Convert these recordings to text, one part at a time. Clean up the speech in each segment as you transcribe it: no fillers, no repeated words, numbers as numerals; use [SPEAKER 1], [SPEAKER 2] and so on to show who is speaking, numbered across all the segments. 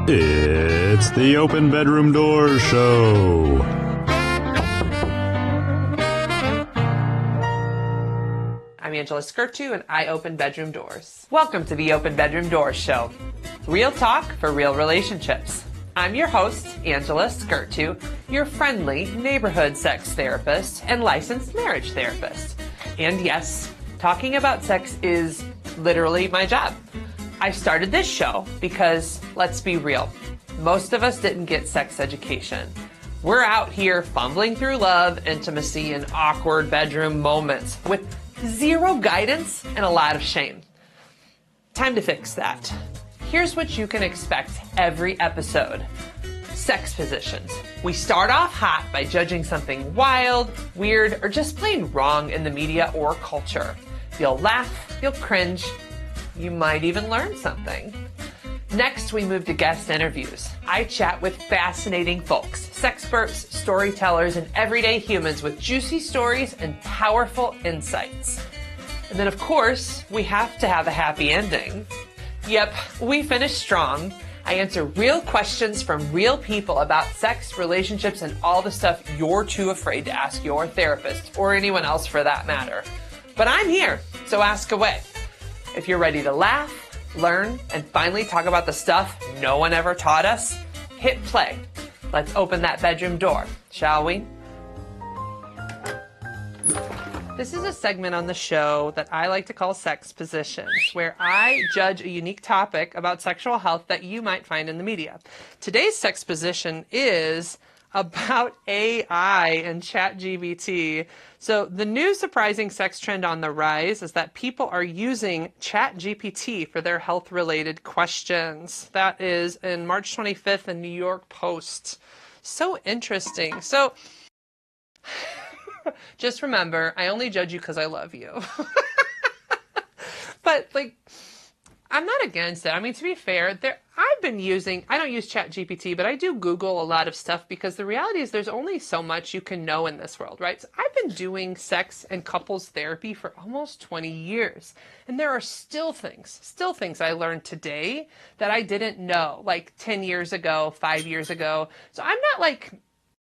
[SPEAKER 1] It's the Open Bedroom Doors Show.
[SPEAKER 2] I'm Angela Skirtu, and I open bedroom doors. Welcome to the Open Bedroom Doors Show. Real talk for real relationships. I'm your host, Angela Skirtu, your friendly neighborhood sex therapist and licensed marriage therapist. And yes, talking about sex is literally my job. I started this show because, let's be real, most of us didn't get sex education. We're out here fumbling through love, intimacy, and awkward bedroom moments with zero guidance and a lot of shame. Time to fix that. Here's what you can expect every episode. Sex positions. We start off hot by judging something wild, weird, or just plain wrong in the media or culture. You'll laugh, you'll cringe, you might even learn something. Next, we move to guest interviews. I chat with fascinating folks, sexperts, storytellers, and everyday humans with juicy stories and powerful insights. And then, of course, we have to have a happy ending. Yep, we finish strong. I answer real questions from real people about sex, relationships, and all the stuff you're too afraid to ask your therapist, or anyone else for that matter. But I'm here, so ask away. If you're ready to laugh, learn, and finally talk about the stuff no one ever taught us, hit play. Let's open that bedroom door, shall we? This is a segment on the show that I like to call Sex Positions, where I judge a unique topic about sexual health that you might find in the media. Today's sex position is about AI and ChatGPT. So the new surprising sex trend on the rise is that people are using ChatGPT for their health-related questions. That is in March 25th in New York Post. So interesting. So just remember, I only judge you because I love you. But I'm not against it. I mean, to be fair, I don't use ChatGPT, but I do Google a lot of stuff because the reality is there's only so much you can know in this world, right? So I've been doing sex and couples therapy for almost 20 years. And there are still things I learned today that I didn't know 10 years ago, 5 years ago. So I'm not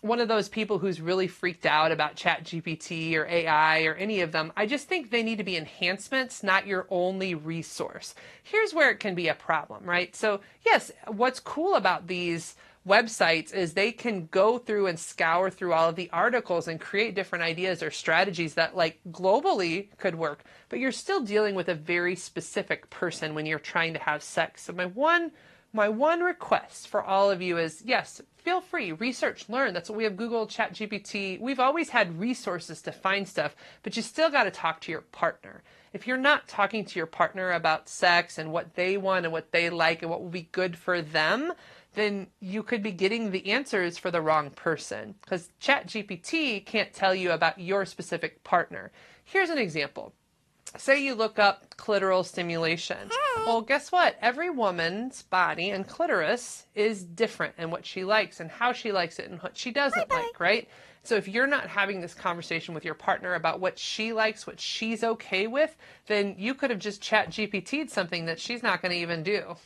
[SPEAKER 2] one of those people who's really freaked out about ChatGPT or AI or any of them. I just think they need to be enhancements, not your only resource. Here's where it can be a problem, right? So yes, what's cool about these websites is they can go through and scour through all of the articles and create different ideas or strategies that globally could work, but you're still dealing with a very specific person when you're trying to have sex. So my one request for all of you is, yes, feel free, research, learn. That's what we have Google, ChatGPT. We've always had resources to find stuff, but you still got to talk to your partner. If you're not talking to your partner about sex and what they want and what they like and what will be good for them, then you could be getting the answers for the wrong person, because ChatGPT can't tell you about your specific partner. Here's an example. Say you look up clitoral stimulation. Well, guess what? Every woman's body and clitoris is different in what she likes and how she likes it and what she doesn't like, right? So if you're not having this conversation with your partner about what she likes, what she's okay with, then you could have just ChatGPT'd something that she's not going to even do.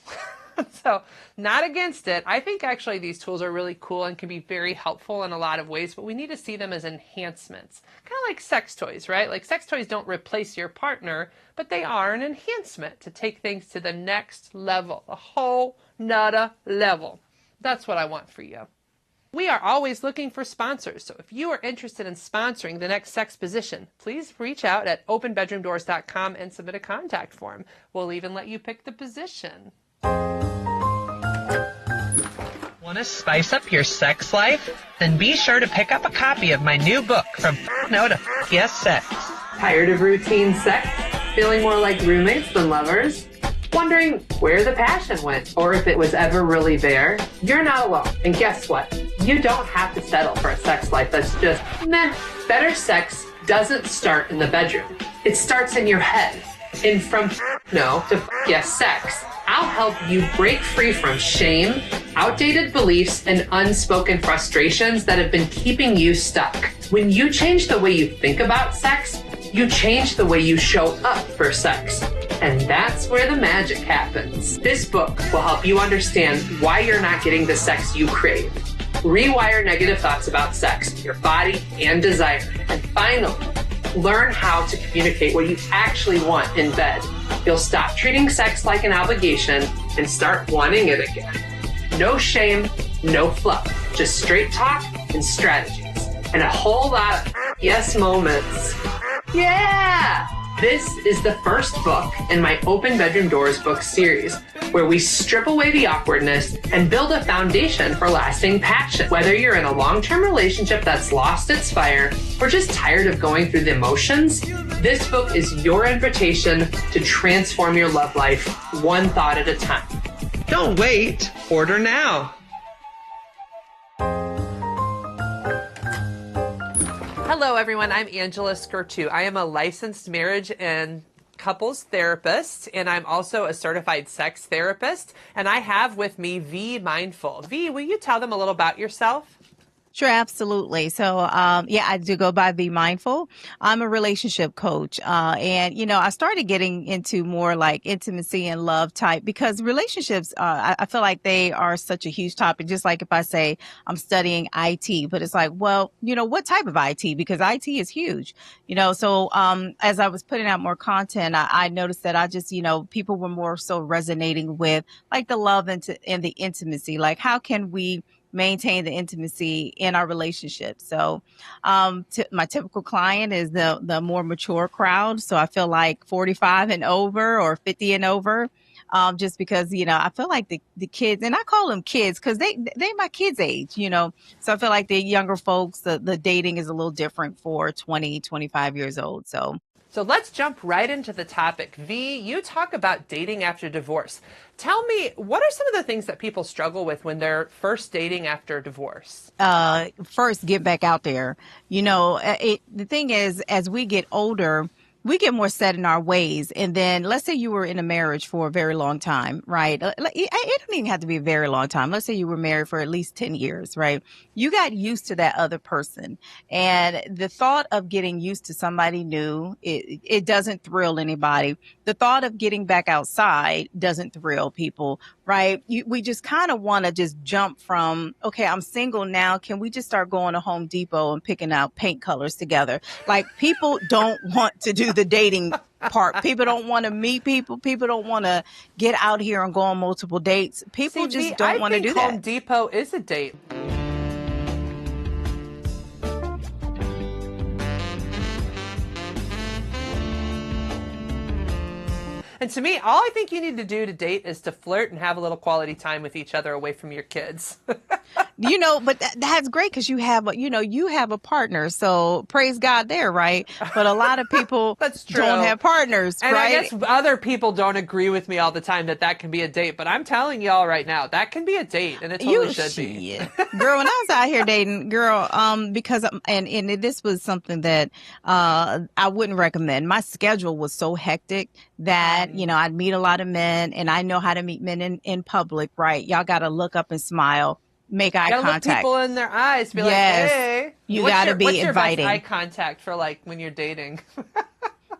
[SPEAKER 2] So not against it. I think actually these tools are really cool and can be very helpful in a lot of ways, but we need to see them as enhancements. Kind of like sex toys, right? Sex toys don't replace your partner, but they are an enhancement to take things to the next level, a whole nother level. That's what I want for you. We are always looking for sponsors, so if you are interested in sponsoring the next sex position, please reach out at openbedroomdoors.com and submit a contact form. We'll even let you pick the position. Want to spice up your sex life? Then be sure to pick up a copy of my new book, From No to Yes Sex. Tired of routine sex? Feeling more like roommates than lovers? Wondering where the passion went or if it was ever really there? You're not alone. And guess what? You don't have to settle for a sex life that's just meh. Better sex doesn't start in the bedroom. It starts in your head. And from no to yes sex, I'll help you break free from shame, outdated beliefs, and unspoken frustrations that have been keeping you stuck. When you change the way you think about sex, you change the way you show up for sex. And that's where the magic happens. This book will help you understand why you're not getting the sex you crave, rewire negative thoughts about sex, your body, and desire, and finally, learn how to communicate what you actually want in bed. You'll stop treating sex like an obligation and start wanting it again. No shame, no fluff, just straight talk and strategies, and a whole lot of yes moments. Yeah! This is the first book in my Open Bedroom Doors book series, where we strip away the awkwardness and build a foundation for lasting passion. Whether you're in a long-term relationship that's lost its fire or just tired of going through the emotions, this book is your invitation to transform your love life one thought at a time. Don't wait. Order now. Hello, everyone. I'm Angela Skirtu. I am a licensed marriage and couples therapist, and I'm also a certified sex therapist. And I have with me Vee Mindful. Vee, will you tell them a little about yourself?
[SPEAKER 3] Sure, absolutely. So, I do go by Vee Mindful. I'm a relationship coach. I started getting into more like intimacy and love type because relationships, I feel like they are such a huge topic. Just like if I say I'm studying IT, but it's like, well, what type of IT? Because IT is huge, So, as I was putting out more content, I noticed that I just, people were more so resonating with like the love and the intimacy. Like, how can we maintain the intimacy in our relationship? So my typical client is the more mature crowd. So I feel like 45 and over or 50 and over, just because, I feel like the kids, and I call them kids because they my kids' age, So I feel like the younger folks, the dating is a little different for 20, 25 years old.
[SPEAKER 2] So let's jump right into the topic. Vee, you talk about dating after divorce. Tell me, what are some of the things that people struggle with when they're first dating after divorce?
[SPEAKER 3] First, get back out there. The thing is, as we get older, we get more set in our ways. And then let's say you were in a marriage for a very long time, right? It don't even have to be a very long time. Let's say you were married for at least 10 years, right? You got used to that other person. And the thought of getting used to somebody new, it doesn't thrill anybody. The thought of getting back outside doesn't thrill people, right? We just kind of want to just jump from, okay, I'm single now. Can we just start going to Home Depot and picking out paint colors together? Like, people don't want to do the dating part. People don't want to meet people. People don't want to get out here and go on multiple dates. People just don't want to do that.
[SPEAKER 2] Home Depot is a date. And to me, all I think you need to do to date is to flirt and have a little quality time with each other away from your kids.
[SPEAKER 3] But that's great because you have a partner. So praise God there, right? But a lot of people don't have partners,
[SPEAKER 2] and
[SPEAKER 3] right?
[SPEAKER 2] I guess other people don't agree with me all the time that can be a date. But I'm telling y'all right now, that can be a date, and it totally should be.
[SPEAKER 3] Girl, when I was out here dating, because this was something that I wouldn't recommend. My schedule was so hectic that, I'd meet a lot of men, and I know how to meet men in public, right? Y'all got to look up and smile. Make eye contact.
[SPEAKER 2] Look people in their eyes. Be like, hey.
[SPEAKER 3] You got to be inviting.
[SPEAKER 2] What's your best eye contact for like when you're dating?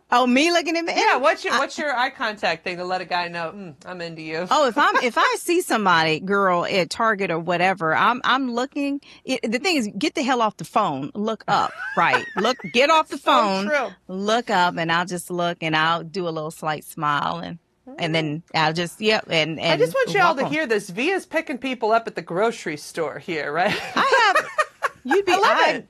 [SPEAKER 3] Oh, me looking at me?
[SPEAKER 2] Yeah. What's your eye contact thing to let a guy know I'm into you?
[SPEAKER 3] Oh, if I see somebody, girl, at Target or whatever, I'm looking. The thing is, get the hell off the phone. Look up, right? Get off the phone.
[SPEAKER 2] True.
[SPEAKER 3] Look up, and I'll just look, and I'll do a little slight smile, and then I'll just, and
[SPEAKER 2] I just want you all to hear this. Vee is picking people up at the grocery store here, right?
[SPEAKER 3] I have. You'd be.
[SPEAKER 2] I love it.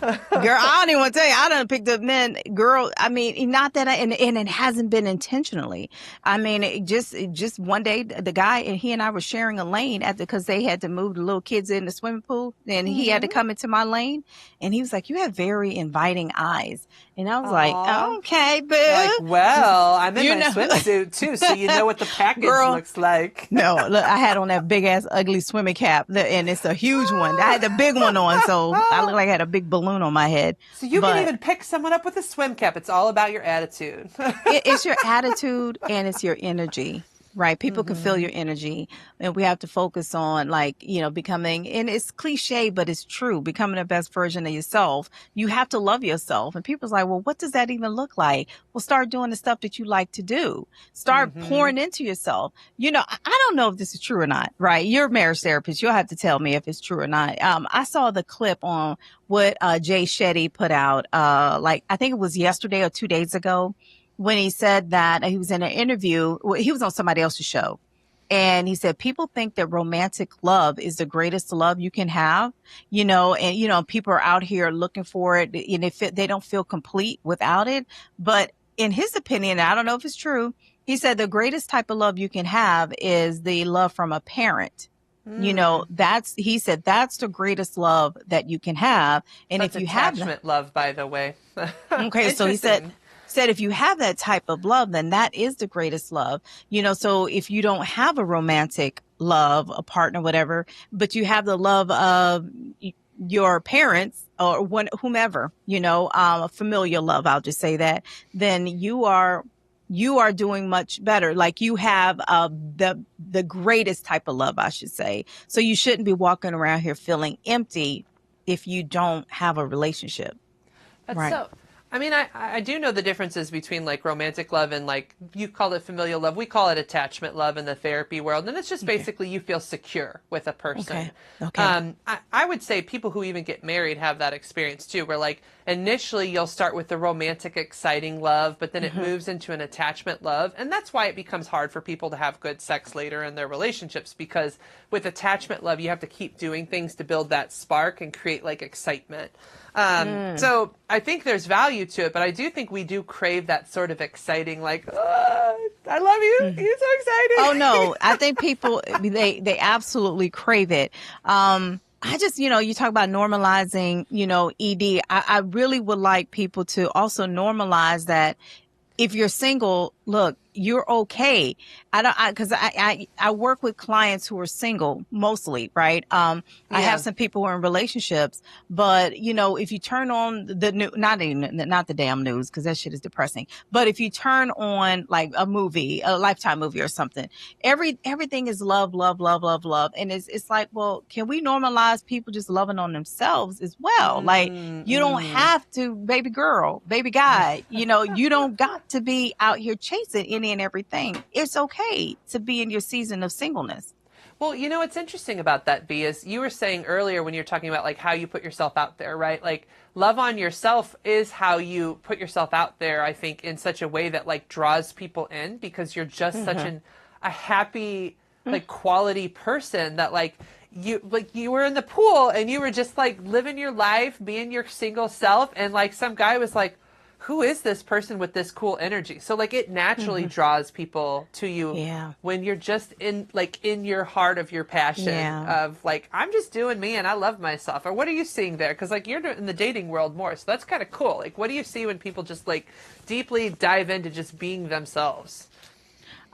[SPEAKER 3] Girl, I don't even want to tell you. I done picked up men, girl. I mean, not that and it hasn't been intentionally. I mean, it just one day, the guy and he and I were sharing a lane because they had to move the little kids in the swimming pool, and he had to come into my lane, and he was like, "You have very inviting eyes," and I was like, "Okay, boo."
[SPEAKER 2] Like, well, I'm in my swimsuit too, so you know what the package looks like.
[SPEAKER 3] No, look, I had on that big ass ugly swimming cap, and it's a huge one. I had the big one on, so I looked like I had a big balloon on my head.
[SPEAKER 2] So you can even pick someone up with a swim cap. It's all about your attitude.
[SPEAKER 3] It's your attitude and it's your energy. right? People can feel your energy, and we have to focus on, like, becoming, and it's cliche, but it's true, becoming the best version of yourself. You have to love yourself. And people's like, well, what does that even look like? Well, start doing the stuff that you like to do. Start pouring into yourself. I don't know if this is true or not, right? You're a marriage therapist. You'll have to tell me if it's true or not. I saw the clip on what Jay Shetty put out, like, I think it was yesterday or 2 days ago, when he said that he was in an interview. Well, he was on somebody else's show. And he said, people think that romantic love is the greatest love you can have, and, people are out here looking for it, and they don't feel complete without it. But in his opinion, I don't know if it's true, he said the greatest type of love you can have is the love from a parent. He said that's the greatest love that you can have. And
[SPEAKER 2] That's
[SPEAKER 3] if you have
[SPEAKER 2] attachment love, by the way.
[SPEAKER 3] okay, so he said if you have that type of love, then that is the greatest love. So if you don't have a romantic love, a partner, whatever, but you have the love of your parents or whomever, a familial love, I'll just say that, then you are doing much better. Like, you have the greatest type of love, I should say. So you shouldn't be walking around here feeling empty if you don't have a relationship.
[SPEAKER 2] That's
[SPEAKER 3] Right.
[SPEAKER 2] so. I mean, I do know the differences between, like, romantic love and, like, you call it familial love. We call it attachment love in the therapy world. And it's just basically you feel secure with a person.
[SPEAKER 3] Okay.
[SPEAKER 2] I would say people who even get married have that experience too, where, like, initially you'll start with the romantic, exciting love, but then it moves into an attachment love. And that's why it becomes hard for people to have good sex later in their relationships, because with attachment love, you have to keep doing things to build that spark and create, like, excitement. So I think there's value to it, but I do think we do crave that sort of exciting, like, oh, I love you. You're so exciting.
[SPEAKER 3] Oh no, I think people, they absolutely crave it. I just, you talk about normalizing, ED. I really would like people to also normalize that if you're single, look, you're okay. Because I work with clients who are single mostly, right? I have some people who are in relationships, but if you turn on the new, not the damn news, because that shit is depressing. But if you turn on, like, a movie, a Lifetime movie or something, everything is love, love, love, love, love, and it's like, well, can we normalize people just loving on themselves as well? Like, you don't have to, baby girl, baby guy, you don't got to be out here chasing any and everything. It's okay to be in your season of singleness.
[SPEAKER 2] Well, what's interesting about that, Vee, is you were saying earlier when you're talking about, like, how you put yourself out there, right? Like, love on yourself is how you put yourself out there, I think, in such a way that, like, draws people in, because you're just such a happy, like, quality person that, like, you were in the pool and you were just, like, living your life, being your single self, and, like, some guy was like, who is this person with this cool energy? So, like, it naturally draws people to you when you're just in your heart of your passion of, like, I'm just doing me and I love myself. Or what are you seeing there? Because, like, you're in the dating world more, so that's kind of cool. Like, what do you see when people just, like, deeply dive into just being themselves?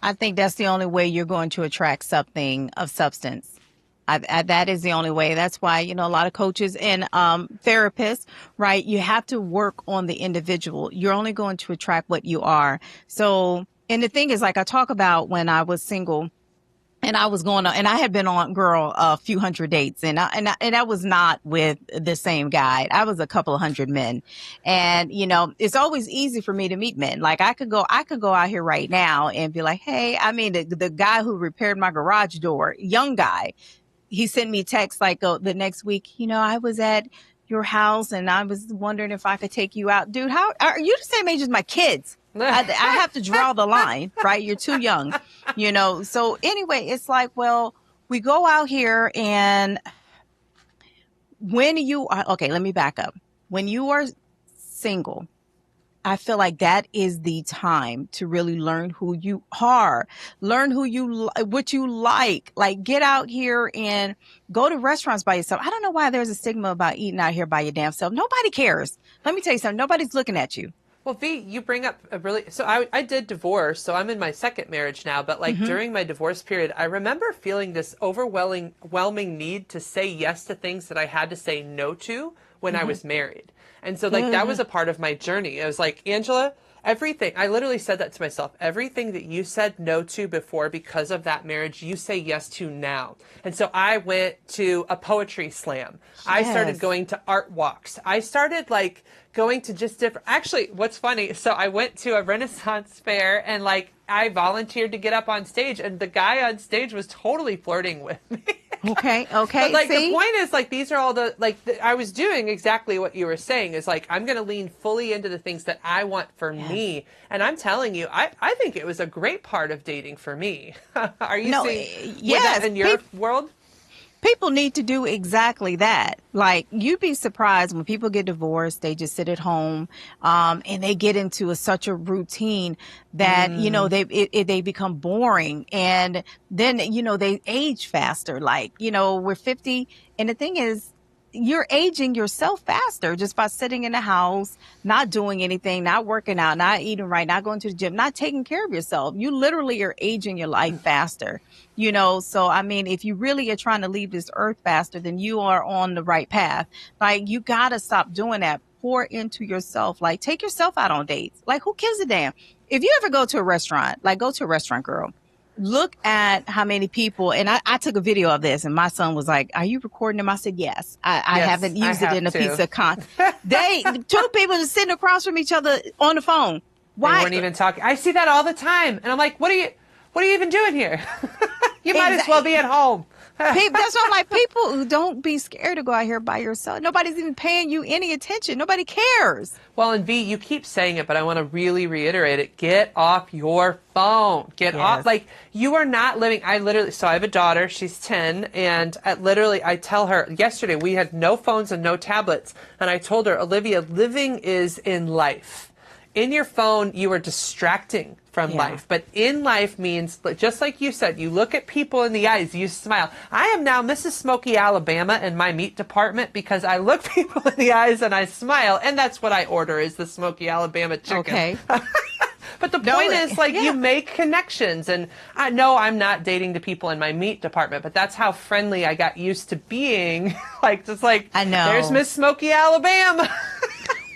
[SPEAKER 3] I think that's the only way you're going to attract something of substance. That is the only way. That's why, a lot of coaches and therapists, right? You have to work on the individual. You're only going to attract what you are. So, and the thing is, like, I talk about when I was single and I was going on, and I had been on, girl, a few hundred dates, and I was not with the same guy. I was a couple of hundred men. And, it's always easy for me to meet men. Like, I could go out here right now and be like, hey, I mean, the guy who repaired my garage door, young guy, he sent me text like the next week, I was at your house and I was wondering if I could take you out. Dude, how are you the same age as my kids? I have to draw the line, right? You're too young, So anyway, it's like, well, we go out here, and when you are, okay, let me back up. When you are single, I feel like that is the time to really learn who you are, learn what you like get out here and go to restaurants by yourself. I don't know why there's a stigma about eating out here by your damn self. Nobody cares. Let me tell you something. Nobody's looking at you.
[SPEAKER 2] Well, Vee, you bring up so I did divorce, so I'm in my second marriage now, but, like, during my divorce period, I remember feeling this overwhelming need to say yes to things that I had to say no to when I was married. And so, like, that was a part of my journey. I was like, Angela, everything. I literally said that to myself. Everything that you said no to before because of that marriage, you say yes to now. And so I went to a poetry slam. I started
[SPEAKER 3] Yes.
[SPEAKER 2] going to art walks. I started like going to just different, actually, what's funny, so I went to a Renaissance fair and like I volunteered to get up on stage, and the guy on stage was totally flirting with me.
[SPEAKER 3] Okay.
[SPEAKER 2] But like
[SPEAKER 3] See?
[SPEAKER 2] the point is, like, these are all the I was doing exactly what you were saying, is like I'm going to lean fully into the things that I want for me, and I'm telling you, I think it was a great part of dating for me. Are you
[SPEAKER 3] No,
[SPEAKER 2] seeing with
[SPEAKER 3] yes.
[SPEAKER 2] that in your world?
[SPEAKER 3] People need to do exactly that. Like, you'd be surprised when people get divorced, they just sit at home, and they get into such a routine that, they become boring. And then, they age faster. Like, we're 50. And the thing is, you're aging yourself faster just by sitting in the house, not doing anything, not working out, not eating right, not going to the gym, not taking care of yourself. You literally are aging your life faster. So I mean, if you really are trying to leave this earth faster, then you are on the right path. Like, you got to stop doing that. Pour into yourself. Like, take yourself out on dates. Like, who gives a damn? If you ever go to a restaurant, like, go to a restaurant, girl, look at how many people, and I took a video of this, and my son was like, "Are you recording them?" I said, "Yes." I
[SPEAKER 2] Yes,
[SPEAKER 3] haven't
[SPEAKER 2] I
[SPEAKER 3] used it
[SPEAKER 2] have
[SPEAKER 3] in a
[SPEAKER 2] to.
[SPEAKER 3] piece of two people just sitting across from each other on the phone.
[SPEAKER 2] They
[SPEAKER 3] Why?
[SPEAKER 2] weren't even talking. I see that all the time, and I'm like, what are you even doing here? You might as well be at home.
[SPEAKER 3] That's why I'm like, people, don't be scared to go out here by yourself. Nobody's even paying you any attention. Nobody cares.
[SPEAKER 2] Well, and V, you keep saying it, but I want to really reiterate it. Get off your phone. Get off. Like, you are not living. I have a daughter. She's 10. And I tell her, yesterday we had no phones and no tablets. And I told her, Olivia, living is in life. In your phone, you are distracting from life. But in life means, just like you said, you look at people in the eyes, you smile. I am now Mrs. Smokey Alabama in my meat department because I look people in the eyes and I smile. And that's what I order, is the Smokey Alabama chicken.
[SPEAKER 3] Okay.
[SPEAKER 2] But the point is, like, you make connections. And I know I'm not dating the people in my meat department, but that's how friendly I got used to being. I know. There's Miss Smokey Alabama.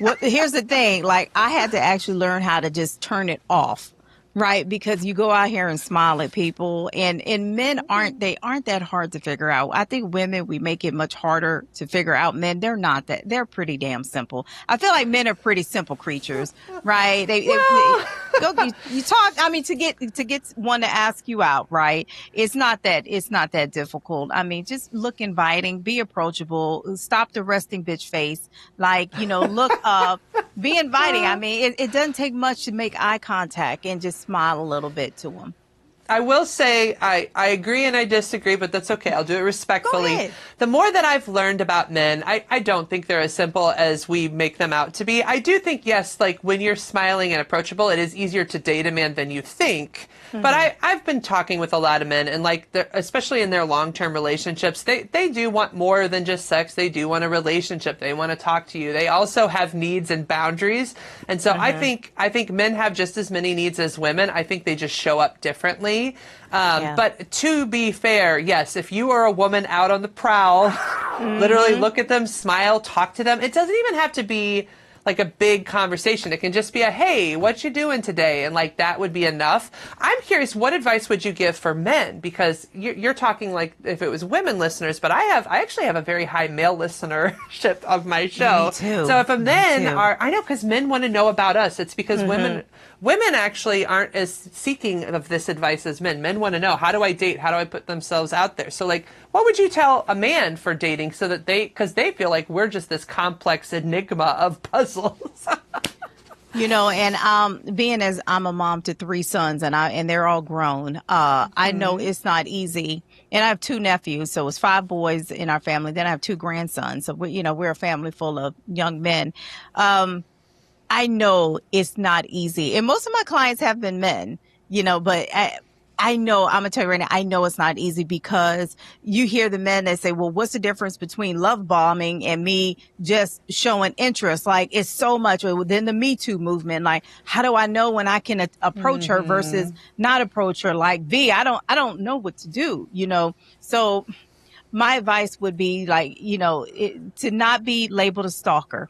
[SPEAKER 3] Well, here's the thing. Like, I had to actually learn how to just turn it off. Right, because you go out here and smile at people, and men aren't that hard to figure out. I think women, we make it much harder to figure out. Men, they're not that. They're pretty damn simple. I feel like men are pretty simple creatures, right? You talk. I mean, to get one to ask you out, right? It's not that difficult. I mean, just look inviting, be approachable, stop the resting bitch face. Like, look up, be inviting. I mean, it doesn't take much to make eye contact and just smile a little bit to them.
[SPEAKER 2] I will say I agree and I disagree, but that's okay. I'll do it respectfully.
[SPEAKER 3] Go ahead.
[SPEAKER 2] The more that I've learned about men, I don't think they're as simple as we make them out to be. I do think, yes, like, when you're smiling and approachable, it is easier to date a man than you think. Mm-hmm. But I've been talking with a lot of men, and like, especially in their long-term relationships, they do want more than just sex. They do want a relationship. They want to talk to you. They also have needs and boundaries. And so I think men have just as many needs as women. I think they just show up differently. But to be fair, yes, if you are a woman out on the prowl, literally look at them, smile, talk to them. It doesn't even have to be like a big conversation. It can just be a, hey, what you doing today? And like, that would be enough. I'm curious, what advice would you give for men? Because you're talking like if it was women listeners, but I actually have a very high male listenership of my show.
[SPEAKER 3] Me too.
[SPEAKER 2] So if I know, because men want to know about us. It's because women actually aren't as seeking of this advice as men. Men want to know, how do I date? How do I put themselves out there? So like, what would you tell a man for dating so that because they feel like we're just this complex enigma of puzzles?
[SPEAKER 3] And being as I'm a mom to 3 sons and they're all grown, I know it's not easy. And I have 2 nephews, so it's 5 boys in our family. Then I have 2 grandsons. So we're a family full of young men. I know it's not easy. And most of my clients have been men, but I know, I'm going to tell you right now, I know it's not easy, because you hear the men that say, well, what's the difference between love bombing and me just showing interest? Like, it's so much within the Me Too movement. Like, how do I know when I can approach her versus not approach her? Like, V, I don't know what to do, So my advice would be like, to not be labeled a stalker.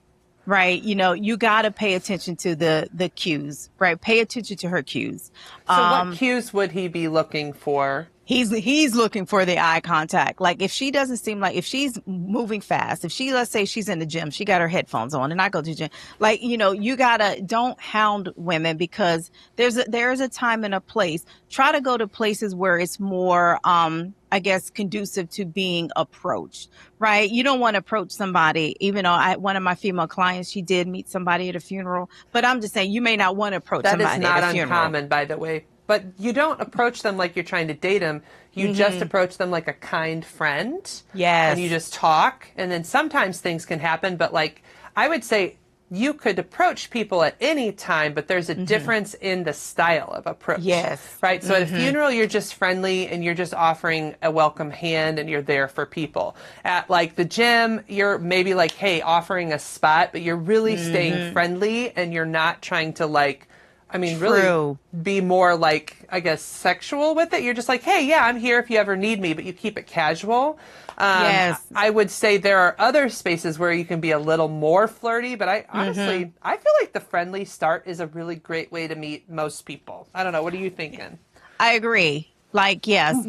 [SPEAKER 3] right? You got to pay attention to the cues, right? Pay attention to her cues.
[SPEAKER 2] So what cues would he be looking for?
[SPEAKER 3] He's looking for the eye contact. Like if she doesn't seem like, if she's moving fast, if she, let's say she's in the gym, she got her headphones on and I go to the gym, like, you gotta, don't hound women because there's a time and a place. Try to go to places where it's more, I guess, conducive to being approached, right? You don't want to approach somebody, even though one of my female clients, she did meet somebody at a funeral, but I'm just saying you may not want to approach somebody at a funeral.
[SPEAKER 2] That is not uncommon, by the way. But you don't approach them like you're trying to date them. You just approach them like a kind friend.
[SPEAKER 3] Yes.
[SPEAKER 2] And you just talk. And then sometimes things can happen. But like, I would say you could approach people at any time, but there's a difference in the style of approach.
[SPEAKER 3] Yes.
[SPEAKER 2] Right? So at a funeral, you're just friendly and you're just offering a welcome hand and you're there for people. At like the gym, you're maybe like, hey, offering a spot, but you're really staying friendly and you're not trying to like, really be more like, I guess, sexual with it. You're just like, hey, yeah, I'm here if you ever need me, but you keep it casual.
[SPEAKER 3] Yes.
[SPEAKER 2] I would say there are other spaces where you can be a little more flirty, but I honestly, I feel like the friendly start is a really great way to meet most people. I don't know. What are you thinking?
[SPEAKER 3] I agree. Like, yes,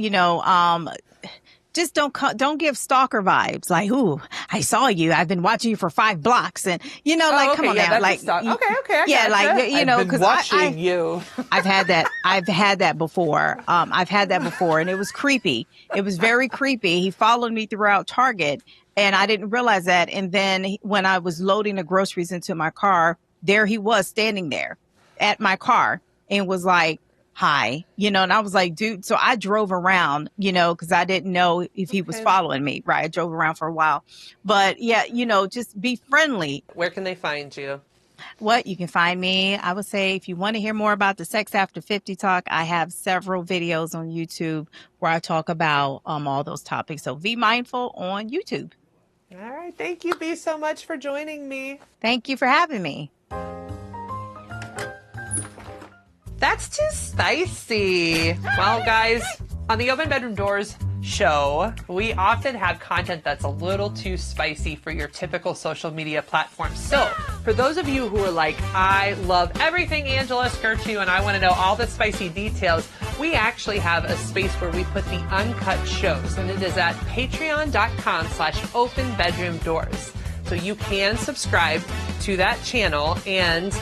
[SPEAKER 3] just don't give stalker vibes. Like, ooh, I saw you. I've been watching you for 5 blocks, and come on now. Like,
[SPEAKER 2] okay,
[SPEAKER 3] yeah, like
[SPEAKER 2] because watching you.
[SPEAKER 3] I've had that. I've had that before. And it was creepy. It was very creepy. He followed me throughout Target, and I didn't realize that. And then when I was loading the groceries into my car, there he was standing there at my car, and was like, hi, and I was like, dude, so I drove around, because I didn't know if he was following me, right? I drove around for a while, but yeah, just be friendly.
[SPEAKER 2] Where can they find you?
[SPEAKER 3] You can find me, I would say, if you want to hear more about the Sex After 50 talk, I have several videos on YouTube where I talk about all those topics. So Vee Mindful on YouTube.
[SPEAKER 2] All right. Thank you, Vee, so much for joining me.
[SPEAKER 3] Thank you for having me.
[SPEAKER 2] That's too spicy. Well, guys, on the Open Bedroom Doors show, we often have content that's a little too spicy for your typical social media platform. So, for those of you who are like, I love everything Angela skirts you and I want to know all the spicy details, we actually have a space where we put the uncut shows, and it is at patreon.com/openbedroomdoors. So you can subscribe to that channel and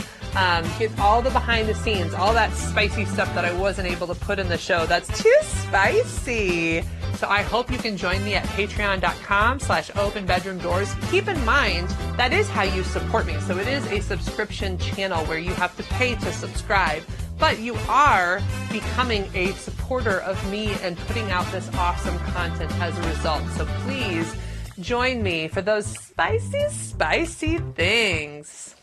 [SPEAKER 2] get all the behind the scenes, all that spicy stuff that I wasn't able to put in the show. That's too spicy. So I hope you can join me at patreon.com/openbedroomdoors. Keep in mind, that is how you support me. So it is a subscription channel where you have to pay to subscribe, but you are becoming a supporter of me and putting out this awesome content as a result. So please join me for those spicy, spicy things.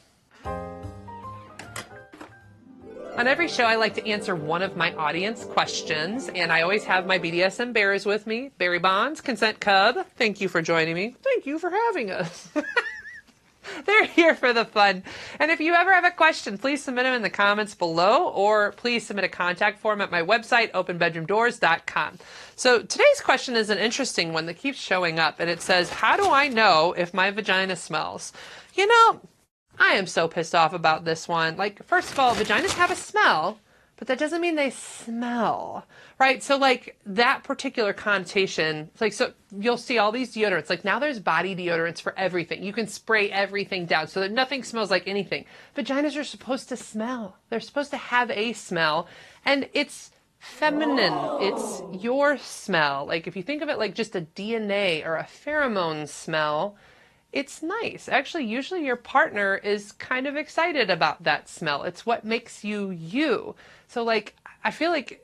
[SPEAKER 2] On every show, I like to answer one of my audience questions, and I always have my BDSM bears with me. Barry Bonds, Consent Cub, thank you for joining me. Thank you for having us. They're here for the fun. And if you ever have a question, please submit them in the comments below, or please submit a contact form at my website, openbedroomdoors.com. So today's question is an interesting one that keeps showing up, and it says, how do I know if my vagina smells? I am so pissed off about this one. Like, first of all, vaginas have a smell, but that doesn't mean they smell, right? So, like, that particular connotation, it's like, so you'll see all these deodorants. Like, now there's body deodorants for everything. You can spray everything down so that nothing smells like anything. Vaginas are supposed to smell. They're supposed to have a smell, and it's feminine. It's your smell. Like, if you think of it like just a DNA or a pheromone smell, it's nice. Actually, usually your partner is kind of excited about that smell. It's what makes you you. So like, I feel like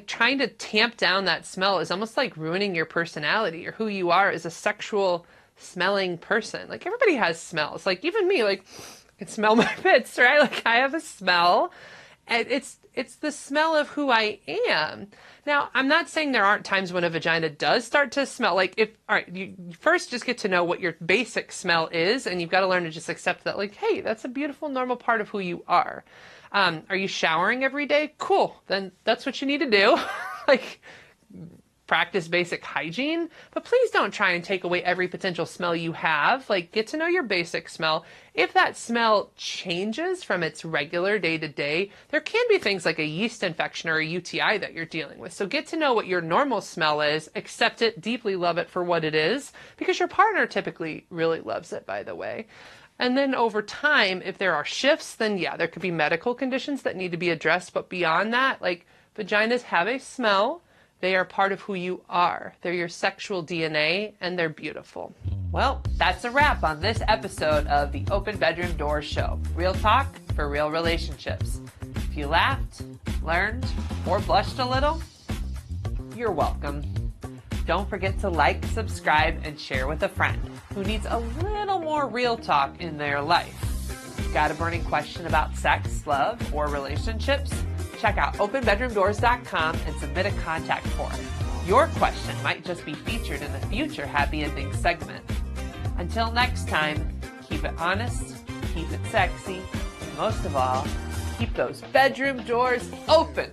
[SPEAKER 2] trying to tamp down that smell is almost like ruining your personality or who you are as a sexual smelling person. Like, everybody has smells. Like, even me, like, I can smell my bits, right? Like, I have a smell, and it's the smell of who I am. Now, I'm not saying there aren't times when a vagina does start to smell. Like, all right, you first just get to know what your basic smell is, and you've got to learn to just accept that, like, hey, that's a beautiful, normal part of who you are. Are you showering every day? Cool. Then that's what you need to do. Like, practice basic hygiene, but please don't try and take away every potential smell you have. Like, get to know your basic smell. If that smell changes from its regular day to day, there can be things like a yeast infection or a UTI that you're dealing with. So get to know what your normal smell is, accept it, deeply love it for what it is, because your partner typically really loves it, by the way. And then over time, if there are shifts, then yeah, there could be medical conditions that need to be addressed. But beyond that, like, vaginas have a smell. They are part of who you are. They're your sexual DNA, and they're beautiful. Well, that's a wrap on this episode of the Open Bedroom Doors Show. Real talk for real relationships. If you laughed, learned, or blushed a little, you're welcome. Don't forget to like, subscribe, and share with a friend who needs a little more real talk in their life. Got a burning question about sex, love, or relationships? Check out openbedroomdoors.com and submit a contact form. Your question might just be featured in the future Happy Endings segment. Until next time, keep it honest, keep it sexy, and most of all, keep those bedroom doors open.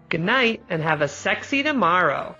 [SPEAKER 2] Good night and have a sexy tomorrow.